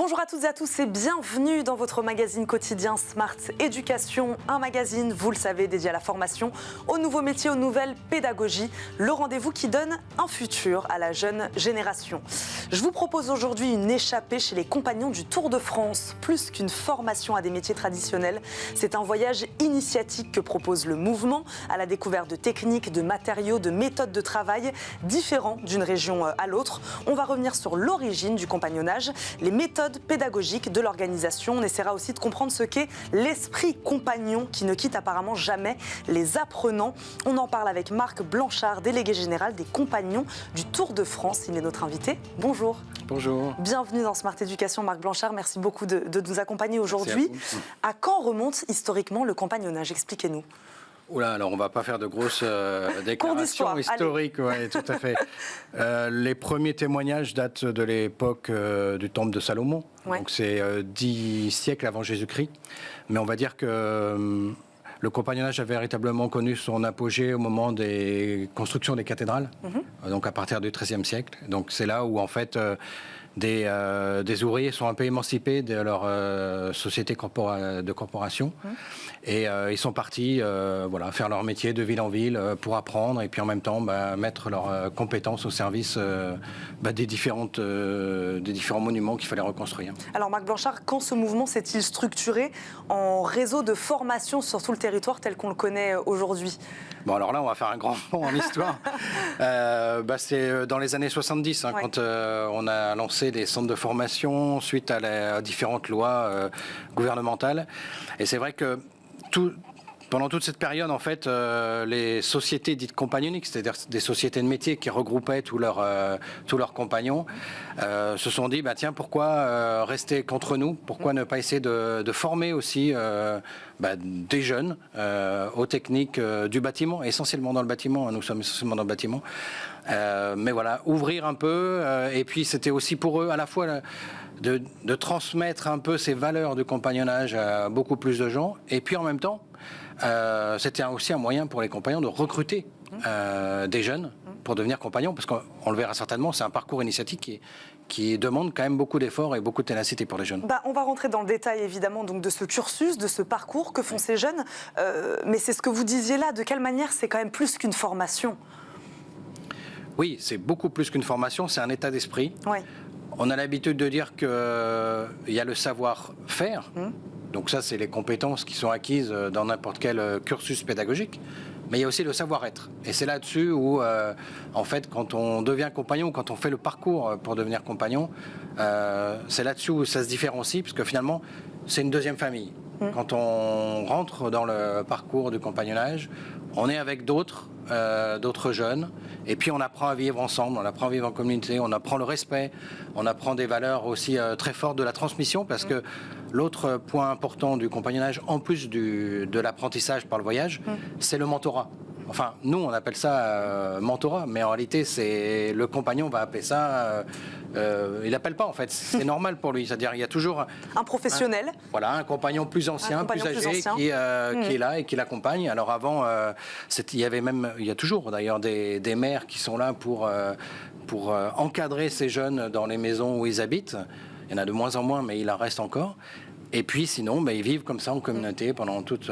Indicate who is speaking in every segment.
Speaker 1: Bonjour à toutes et à tous et bienvenue dans votre magazine quotidien Smart Éducation, un magazine, vous le savez, dédié à la formation, aux nouveaux métiers, aux nouvelles pédagogies, le rendez-vous qui donne un futur à la jeune génération. Je vous propose aujourd'hui une échappée chez les compagnons du Tour de France. Plus qu'une formation à des métiers traditionnels, c'est un voyage initiatique que propose le mouvement à la découverte de techniques, de matériaux, de méthodes de travail différents d'une région à l'autre. On va revenir sur l'origine du compagnonnage, les méthodes pédagogiques de l'organisation. On essaiera aussi de comprendre ce qu'est l'esprit compagnon qui ne quitte apparemment jamais les apprenants. On en parle avec Marc Blanchard, délégué général des compagnons du Tour de France. Il est notre invité. Bonjour.
Speaker 2: Bonjour.
Speaker 1: Bienvenue dans Smart Éducation, Marc Blanchard. Merci beaucoup de nous accompagner aujourd'hui. À quand remonte historiquement le compagnonnage? Expliquez-nous.
Speaker 2: Oula, alors on ne va pas faire de grosses déclarations historiques. Ouais, tout à fait. Les premiers témoignages datent de l'époque du temple de Salomon. Ouais. Donc c'est 10 siècles avant Jésus-Christ. Mais on va dire que le compagnonnage a véritablement connu son apogée au moment des constructions des cathédrales, donc à partir du XIIIe siècle. Donc c'est là où en fait des ouvriers sont un peu émancipés de leur société de corporation. Et ils sont partis faire leur métier de ville en ville pour apprendre et puis en même temps mettre leurs compétences au service des différents monuments qu'il fallait reconstruire.
Speaker 1: Alors Marc Blanchard, quand ce mouvement s'est-il structuré en réseau de formation sur tout le territoire tel qu'on le connaît aujourd'hui?
Speaker 2: Bon, alors là, on va faire un grand bond en histoire. C'est dans les années 70, quand on a lancé des centres de formation suite à différentes lois gouvernementales. Et c'est vrai que pendant toute cette période, en fait, les sociétés dites compagnonniques, c'est-à-dire des sociétés de métiers qui regroupaient tous leurs compagnons, se sont dit, tiens, pourquoi rester qu'entre nous? Pourquoi ne pas essayer de former aussi des jeunes aux techniques du bâtiment, essentiellement dans le bâtiment, nous sommes essentiellement dans le bâtiment, mais voilà, ouvrir un peu, et puis c'était aussi pour eux à la fois de transmettre un peu ces valeurs du compagnonnage à beaucoup plus de gens, et puis en même temps, c'était aussi un moyen pour les compagnons de recruter des jeunes pour devenir compagnons, parce qu'on le verra certainement, c'est un parcours initiatique qui demande quand même beaucoup d'efforts et beaucoup de ténacité pour les jeunes.
Speaker 1: On va rentrer dans le détail évidemment donc, de ce cursus, de ce parcours que font ces jeunes, mais c'est ce que vous disiez là, de quelle manière c'est quand même plus qu'une formation?
Speaker 2: Oui, c'est beaucoup plus qu'une formation, c'est un état d'esprit.
Speaker 1: Oui.
Speaker 2: On a l'habitude de dire qu'il y a le savoir-faire. Donc ça, c'est les compétences qui sont acquises dans n'importe quel cursus pédagogique. Mais il y a aussi le savoir-être. Et c'est là-dessus où, en fait, quand on devient compagnon, quand on fait le parcours pour devenir compagnon, c'est là-dessus où ça se différencie, parce que finalement, c'est une deuxième famille. Quand on rentre dans le parcours du compagnonnage, on est avec d'autres jeunes, et puis on apprend à vivre ensemble, on apprend à vivre en communauté, on apprend le respect, on apprend des valeurs aussi très fortes de la transmission, parce que l'autre point important du compagnonnage, en plus de l'apprentissage par le voyage, c'est le mentorat. Enfin, nous, on appelle ça mentorat, mais en réalité, c'est le compagnon va appeler ça... il n'appelle pas, en fait. C'est normal pour lui. C'est-à-dire, il y a toujours...
Speaker 1: Un professionnel.
Speaker 2: Un compagnon plus ancien, plus âgé, qui est là et qui l'accompagne. Alors avant, il y a toujours d'ailleurs des maires qui sont là pour encadrer ces jeunes dans les maisons où ils habitent. Il y en a de moins en moins, mais il en reste encore. Et puis sinon, ils vivent comme ça en communauté pendant toute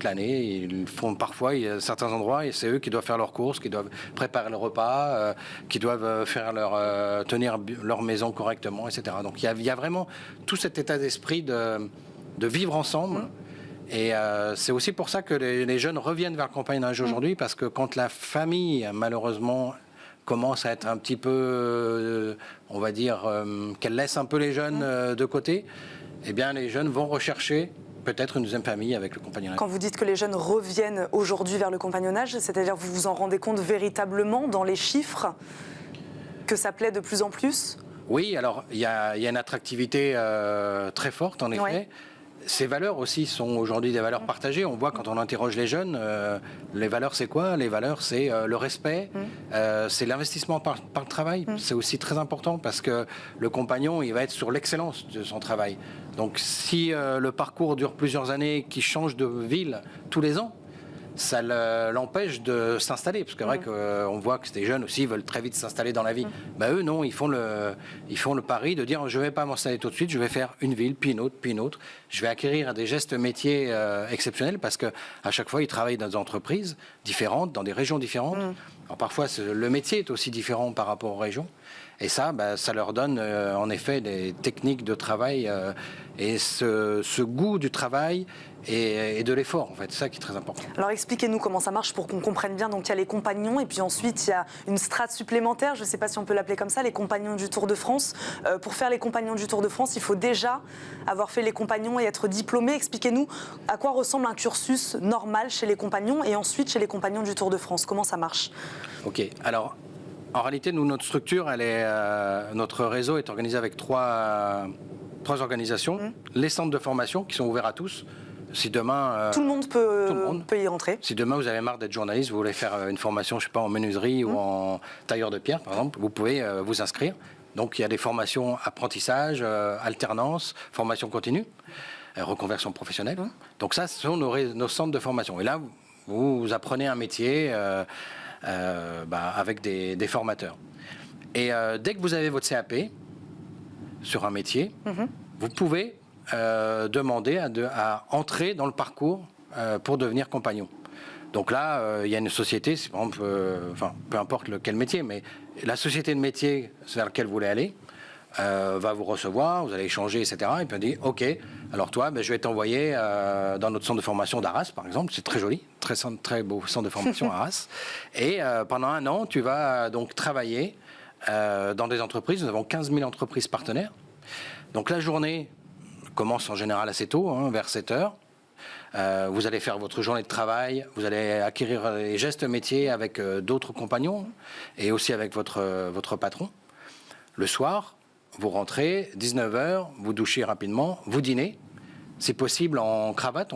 Speaker 2: l'année. Ils font parfois, il y a certains endroits, et c'est eux qui doivent faire leurs courses, qui doivent préparer le repas, qui doivent tenir leur maison correctement, etc. Donc il y a vraiment tout cet état d'esprit de vivre ensemble. Et c'est aussi pour ça que les jeunes reviennent vers le compagnonnage aujourd'hui, parce que quand la famille, malheureusement, commence à être un petit peu, on va dire, qu'elle laisse un peu les jeunes de côté, eh bien, les jeunes vont rechercher peut-être une deuxième famille avec le compagnonnage.
Speaker 1: Quand vous dites que les jeunes reviennent aujourd'hui vers le compagnonnage, c'est-à-dire que vous vous en rendez compte véritablement dans les chiffres que ça plaît de plus en plus? Oui,
Speaker 2: alors il y a une attractivité très forte en effet. Ouais. Ces valeurs aussi sont aujourd'hui des valeurs partagées. On voit quand on interroge les jeunes, les valeurs c'est quoi? Les valeurs c'est le respect, c'est l'investissement par le travail. C'est aussi très important parce que le compagnon il va être sur l'excellence de son travail. Donc si le parcours dure plusieurs années, qu'il change de ville tous les ans, ça l'empêche de s'installer. Parce que c'est vrai qu'on voit que ces jeunes aussi veulent très vite s'installer dans la vie. Bah, eux, non, ils font le pari de dire je ne vais pas m'installer tout de suite, je vais faire une ville, puis une autre, puis une autre. Je vais acquérir des gestes métiers exceptionnels parce qu'à chaque fois, ils travaillent dans des entreprises différentes, dans des régions différentes. Alors, parfois, le métier est aussi différent par rapport aux régions. Et ça, bah, ça leur donne en effet des techniques de travail et ce goût du travail et de l'effort, en fait. C'est ça qui est très important.
Speaker 1: Alors expliquez-nous comment ça marche pour qu'on comprenne bien. Donc il y a les compagnons et puis ensuite il y a une strate supplémentaire, je ne sais pas si on peut l'appeler comme ça, les compagnons du Tour de France. Pour faire les compagnons du Tour de France, il faut déjà avoir fait les compagnons et être diplômé. Expliquez-nous à quoi ressemble un cursus normal chez les compagnons et ensuite chez les compagnons du Tour de France. Comment ça marche?
Speaker 2: Ok, alors en réalité, nous, notre structure, notre réseau est organisé avec trois organisations. Les centres de formation qui sont ouverts à tous. Si demain,
Speaker 1: tout le monde peut y rentrer.
Speaker 2: Si demain vous avez marre d'être journaliste, vous voulez faire une formation, je sais pas, en menuiserie ou en tailleur de pierre, par exemple, vous pouvez vous inscrire. Donc il y a des formations apprentissage, alternance, formation continue, reconversion professionnelle. Donc ça, ce sont nos centres de formation. Et là, vous apprenez un métier avec des formateurs. Et dès que vous avez votre CAP sur un métier, vous pouvez demander à entrer dans le parcours pour devenir compagnon. Donc là, il y a une société, par exemple, peu importe quel métier, mais la société de métier vers laquelle vous voulez aller va vous recevoir, vous allez échanger, etc. Et puis on dit, OK, alors toi, je vais t'envoyer dans notre centre de formation d'Arras, par exemple. C'est très joli, très beau centre de formation à Arras. Et pendant 1 an, tu vas donc travailler dans des entreprises. Nous avons 15 000 entreprises partenaires. Donc la journée commence en général assez tôt, vers 7 heures. Vous allez faire votre journée de travail, vous allez acquérir les gestes métiers avec d'autres compagnons et aussi avec votre patron. Le soir, vous rentrez, 19 heures, vous douchez rapidement, vous dînez. C'est possible en cravate,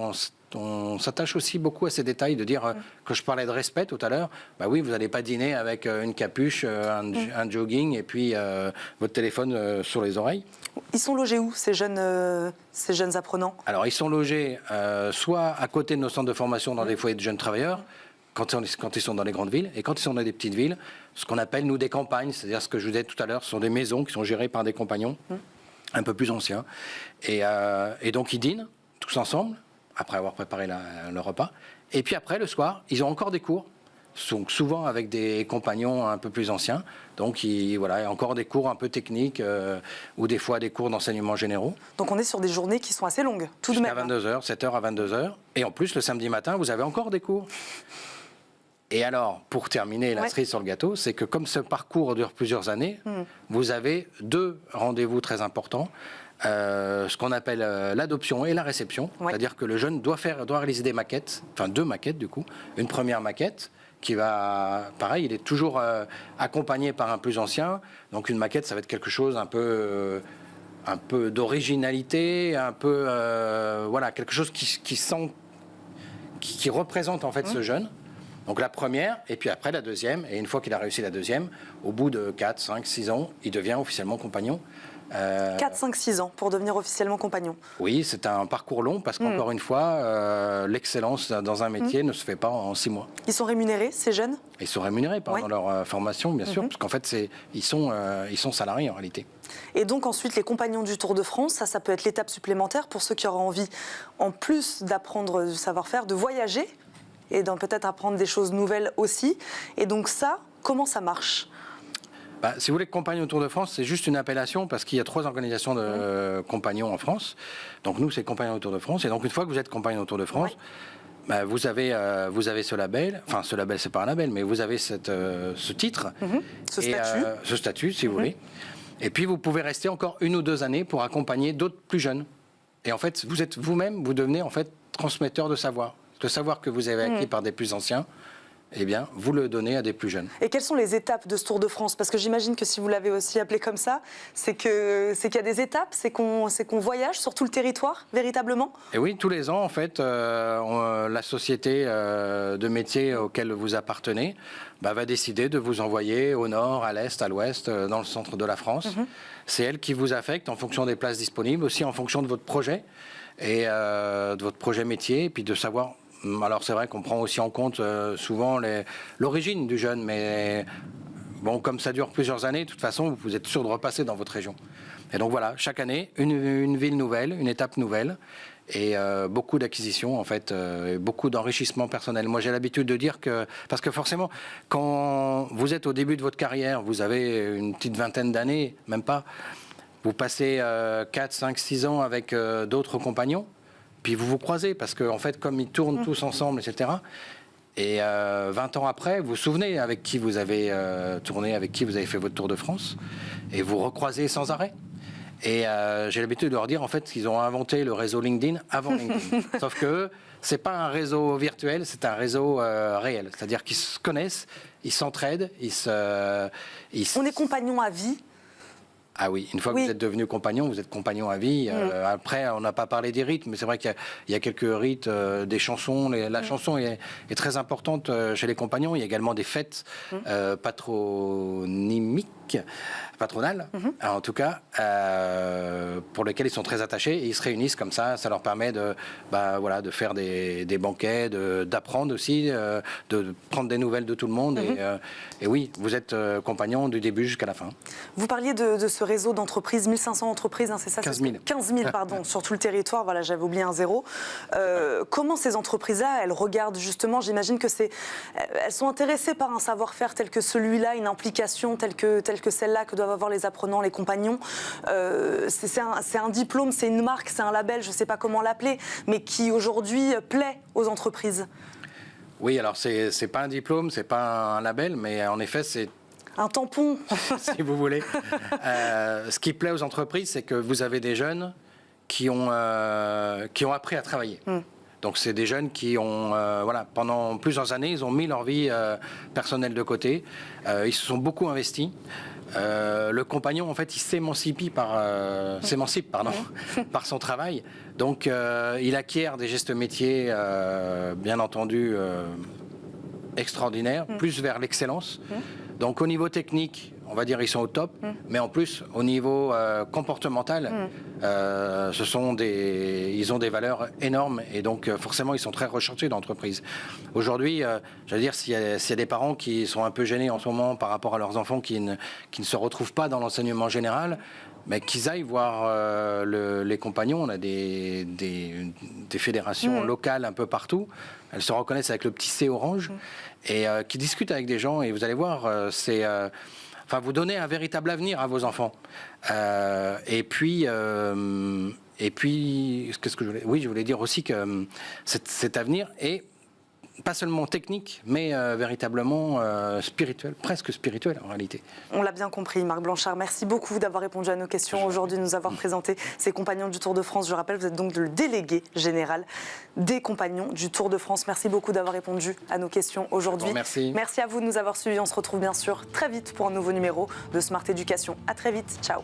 Speaker 2: on s'attache aussi beaucoup à ces détails, de dire, quand je parlais de respect tout à l'heure, bah oui, vous n'allez pas dîner avec une capuche, un jogging et puis votre téléphone sur les oreilles.
Speaker 1: Ils sont logés où, ces jeunes apprenants? Alors,
Speaker 2: ils sont logés soit à côté de nos centres de formation dans des foyers de jeunes travailleurs, quand ils sont dans les grandes villes, et quand ils sont dans des petites villes, ce qu'on appelle, nous, des campagnes, c'est-à-dire ce que je vous disais tout à l'heure, ce sont des maisons qui sont gérées par des compagnons un peu plus anciens. Et donc, ils dînent tous ensemble, après avoir préparé le repas. Et puis après, le soir, ils ont encore des cours, souvent avec des compagnons un peu plus anciens. Donc, il y a encore des cours un peu techniques ou des fois des cours d'enseignement généraux.
Speaker 1: Donc, on est sur des journées qui sont assez longues, tout de même.
Speaker 2: Jusqu'à 22h, 7h à 22h. Et en plus, le samedi matin, vous avez encore des cours. Et alors, pour terminer la cerise sur le gâteau, c'est que comme ce parcours dure plusieurs années, vous avez 2 rendez-vous très importants. Ce qu'on appelle l'adoption et la réception. C'est-à-dire que le jeune doit réaliser des maquettes, enfin 2 maquettes du coup. Une première maquette qui va, pareil, il est toujours accompagné par un plus ancien. Donc une maquette, ça va être quelque chose un peu d'originalité, un peu, quelque chose qui représente en fait ce jeune. Donc la première, et puis après la deuxième. Et une fois qu'il a réussi la deuxième, au bout de 4, 5, 6 ans, il devient officiellement compagnon.
Speaker 1: 4, 5, 6 ans pour devenir officiellement compagnon.
Speaker 2: Oui, c'est un parcours long parce qu'encore une fois, l'excellence dans un métier ne se fait pas en 6 mois.
Speaker 1: Ils sont rémunérés, ces jeunes?
Speaker 2: Ils sont rémunérés pendant leur formation, bien sûr, parce qu'en fait, ils sont salariés en réalité.
Speaker 1: Et donc ensuite, les compagnons du Tour de France, ça peut être l'étape supplémentaire pour ceux qui auraient envie, en plus d'apprendre du savoir-faire, de voyager et d'en peut-être apprendre des choses nouvelles aussi. Et donc ça, comment ça marche ?
Speaker 2: Si vous voulez, compagnons au Tour de France, c'est juste une appellation parce qu'il y a 3 organisations de compagnons en France. Donc nous, c'est compagnons au Tour de France. Et donc une fois que vous êtes compagnons au Tour de France, vous avez ce label. Enfin, ce label, c'est pas un label, mais vous avez ce titre. Ce statut, si vous voulez. Et puis vous pouvez rester encore 1 ou 2 années pour accompagner d'autres plus jeunes. Et en fait, vous êtes vous-même, vous devenez en fait transmetteur de savoir. Le savoir que vous avez acquis par des plus anciens, eh bien, vous le donnez à des plus jeunes.
Speaker 1: Et quelles sont les étapes de ce Tour de France? Parce que j'imagine que si vous l'avez aussi appelé comme ça, c'est qu'il y a des étapes, c'est qu'on voyage sur tout le territoire, véritablement?
Speaker 2: Et oui, tous les ans, en fait, la société de métier auquel vous appartenez va décider de vous envoyer au nord, à l'est, à l'ouest, dans le centre de la France. C'est elle qui vous affecte en fonction des places disponibles, aussi en fonction de votre projet et de votre projet métier, et puis de savoir Alors c'est vrai qu'on prend aussi en compte souvent l'origine du jeune, mais bon, comme ça dure plusieurs années, de toute façon, vous êtes sûr de repasser dans votre région. Et donc voilà, chaque année, une ville nouvelle, une étape nouvelle, et beaucoup d'acquisitions, en fait, et beaucoup d'enrichissement personnel. Moi, j'ai l'habitude de dire que, parce que forcément, quand vous êtes au début de votre carrière, vous avez une petite vingtaine d'années, même pas, vous passez 4, 5, 6 ans avec d'autres compagnons, puis vous vous croisez, parce qu'en fait, comme ils tournent tous ensemble, etc., et 20 ans après, vous vous souvenez avec qui vous avez tourné, avec qui vous avez fait votre Tour de France, et vous recroisez sans arrêt. Et j'ai l'habitude de leur dire en fait qu'ils ont inventé le réseau LinkedIn avant LinkedIn. Sauf que c'est pas un réseau virtuel, c'est un réseau réel. C'est-à-dire qu'ils se connaissent, ils s'entraident,
Speaker 1: On est compagnons à vie.
Speaker 2: Ah oui, une fois que vous êtes devenu compagnon, vous êtes compagnon à vie. Après, on n'a pas parlé des rites, mais c'est vrai qu'il y a quelques rites, des chansons. La chanson est très importante chez les compagnons. Il y a également des fêtes patronales, en tout cas, pour lesquelles ils sont très attachés. Et ils se réunissent comme ça leur permet de faire des banquets, d'apprendre aussi, de prendre des nouvelles de tout le monde. Et oui, vous êtes compagnon du début jusqu'à la fin.
Speaker 1: Vous parliez de ce réseau d'entreprises, 1500 entreprises, hein, c'est ça?
Speaker 2: 15 000.
Speaker 1: 15 000, pardon, sur tout le territoire. Voilà, j'avais oublié un zéro. Comment ces entreprises-là, elles regardent justement, j'imagine que elles sont intéressées par un savoir-faire tel que celui-là, une implication telle que celle-là que doivent avoir les apprenants, les compagnons. C'est un diplôme, c'est une marque, c'est un label, je ne sais pas comment l'appeler, mais qui aujourd'hui plaît aux entreprises.
Speaker 2: Oui, alors c'est pas un diplôme, c'est pas un label, mais en effet, c'est
Speaker 1: un tampon,
Speaker 2: si vous voulez. Ce qui plaît aux entreprises, c'est que vous avez des jeunes qui ont appris à travailler. Donc c'est des jeunes qui ont, pendant plusieurs années, ils ont mis leur vie personnelle de côté. Ils se sont beaucoup investis. Le compagnon, en fait, il s'émancipe par son travail. Donc il acquiert des gestes métiers, bien entendu, extraordinaires, plus vers l'excellence. Donc au niveau technique, on va dire ils sont au top, mais en plus au niveau comportemental, ils ont des valeurs énormes et donc forcément ils sont très recherchés dans l'entreprise. Aujourd'hui, j'allais dire s'il y a des parents qui sont un peu gênés en ce moment par rapport à leurs enfants qui ne se retrouvent pas dans l'enseignement général, mais qu'ils aillent voir les compagnons. On a des fédérations locales un peu partout. Elles se reconnaissent avec le petit C orange et qui discutent avec des gens. Et vous allez voir, vous donnez un véritable avenir à vos enfants. Et puis, qu'est-ce que je voulais... Oui, je voulais dire aussi que cet avenir est pas seulement technique, mais véritablement spirituel, presque spirituel en réalité.
Speaker 1: On l'a bien compris, Marc Blanchard. Merci beaucoup d'avoir répondu à nos questions aujourd'hui, de nous avoir présenté ces compagnons du Tour de France. Je rappelle, vous êtes donc le délégué général des compagnons du Tour de France. Merci beaucoup d'avoir répondu à nos questions aujourd'hui.
Speaker 2: Bon, merci.
Speaker 1: Merci à vous de nous avoir suivis. On se retrouve bien sûr très vite pour un nouveau numéro de Smart Éducation. À très vite. Ciao.